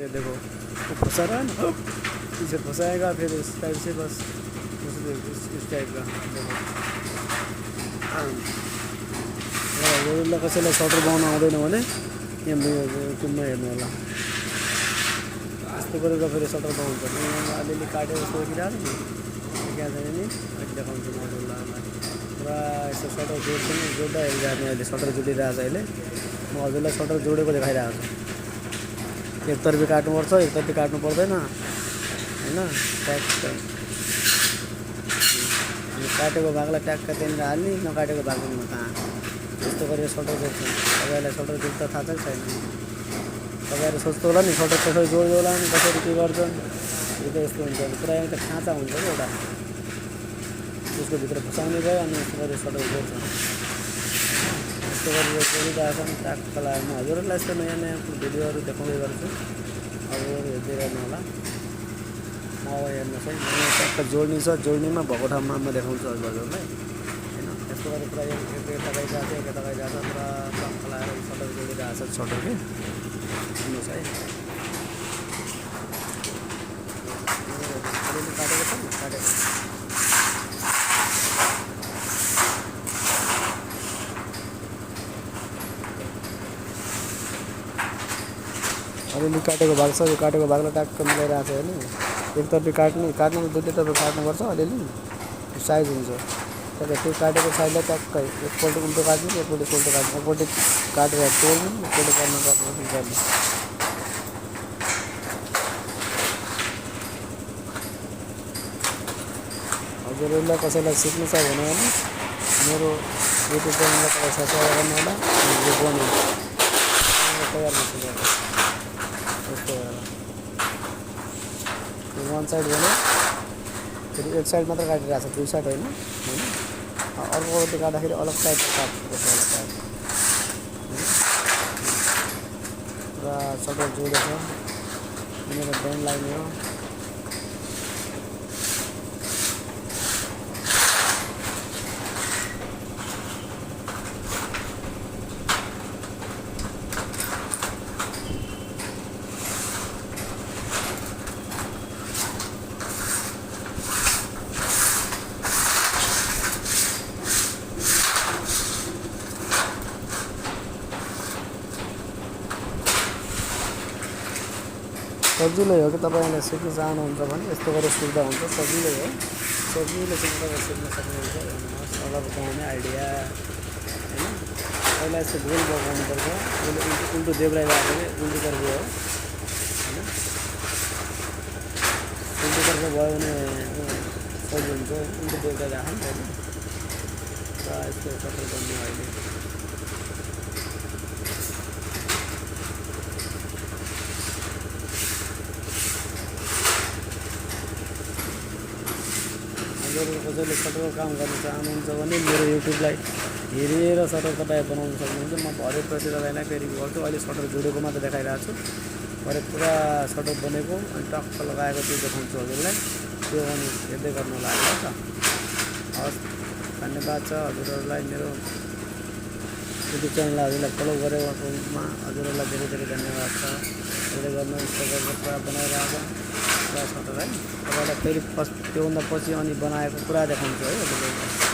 ये देखो वो फंसा रहा है ना, इसे फंसाएगा फिर इस टाइप से बस इस टाइप का देखो। गोरिल्ला कसैलाई सटर बनाउन आउँदैन भने यहाँ टिममा हेर्नु होला, यस्तो गरेर फेरि सटर बनाउँछ। यहाँ अलिअलि काटेर सोचिरहेको नि क्या छैन नि, अलिक देखाउँछु म हजुरलाई पुरा यस्तो सटर जोड्छु नि, जोड्दा हेरिरहेको अहिले सटर जोडिरहेको छ। अहिले म हजुरलाई सटर जोडेको देखाइरहेको छु। एकतर्फी काट्नुपर्छ, एकतर्फी काट्नु पर्दैन होइन। ट्याक्क काटेको भागलाई ट्याक्क त्यहाँनिर हाल्ने, नकाटेको भागमा कहाँ, यस्तो गरेर सटर जोड्छ। तपाईँहरूलाई सटर जोड्दा थाहा छ कि छैन? तपाईँहरू सोच्नु होला नि सटर कसरी जोड्दै होला नि, कसरी के गर्छन्। यो त यस्तो हुन्छ नि, पुरा एउटा खाँचा हुन्छ कि एउटा, त्यसको भित्र फसाउने भयो अनि यस्तो गरेर सटर जोड्छ। यस्तो गरेर जोडिरहेको छ ट्याक्क लगाएर। म हजुरहरूलाई यस्तो नयाँ नयाँ भिडियोहरू देखाउँदै गर्छु, हजुरहरू हेर्दै गर्नु होला। म अब हेर्नुहोस् है, म ट्याक्क जोड्ने छ, जोड्नेमा भएको ठाउँमा म देखाउँछु हजुरहरूलाई होइन। यस्तो गरेर पुरा यता गइरहेको छ, यता गइरहेको छ, पुरा ट्याक्क लगाएर सटर जोडिरहेको छ सटर के सुन्नुहोस् है। अलिअलि काटेको छ नि, काटेको अलिअलि काटेको भाग छ। यो काटेको भागलाई ट्याक्क मिलाइरहेको छ हेर्नु। एकतर्फी काट्नु दुईतर्फी काट्नुपर्छ, अलिअलि साइज हुन्छ। तर त्यो काटेको साइडलाई ट्याक्क एकपल्ट उल्टो काट्नु, एकपल्ट उल्टो काट्नु, एकपल्ट काटेर तोड्नु, एकपल्ट गर्नु गर्नु। हजुरहरूलाई कसैलाई सिक्नु छ भने मेरो युट्युब च्यानललाई तपाईँ सब्सक्राइब गर्नु होला। यो बनाउनु तयार गर्छु यस्तो गरेर। वान साइड भने फेरि एक साइड मात्र काटिरहेको छ, दुई साइड होइन होइन। अर्कोपट्टि काट्दाखेरि अलग साइड काट्नुपर्छ, अलग साइड पुरा सटर जोडेको छ। यहाँनिर ब्यान्ड लाग्ने हो। सजिलै हो कि तपाईँहरूले सिक्न चाहनुहुन्छ भने यस्तो गरेर सिक्दा हुन्छ, सजिलै हो। सजिलोसँग तपाईँ सिक्न सक्नुहुन्छ। हेर्नुहोस् अलग बनाउने आइडिया होइन। पहिला यस्तो गोल बनाउनुपर्छ, उल्टो देब्राइरहेको भने उल्टोतर्फ हो होइन। उल्टोतर्फ भयो भने सजिलो हुन्छ, उल्टो देब्राइरहेको नि होइन। पुरा यस्तो सफल गर्नु अहिले कसैले सटरको काम गर्न चाहनुहुन्छ भने मेरो युट्युबलाई हेरेर सटर तपाईँ बनाउन सक्नुहुन्छ। म भरेपछि तपाईँलाई फेरि गर्छु। अहिले सटर जोडेको मात्र देखाइरहेको छु, भरे पुरा सटर बनेको अनि टक्क लगाएको त्यो देखाउँछु हजुरलाई। त्यो अनि हेर्दै गर्नु होला है त। हस्, धन्यवाद छ हजुरहरूलाई। मेरो युट्युब च्यानललाई हजुरलाई फलो गरेकोमा हजुरहरूलाई धेरै धेरै धन्यवाद छ। हेर्दै गर्नु, यस्तो गरेर पुरा बनाइरहेको पुरा सटर है। तपाईँलाई फेरि त्योभन्दा पछि अनि बनाएको पुरा देखाउँछु है हजुरलाई।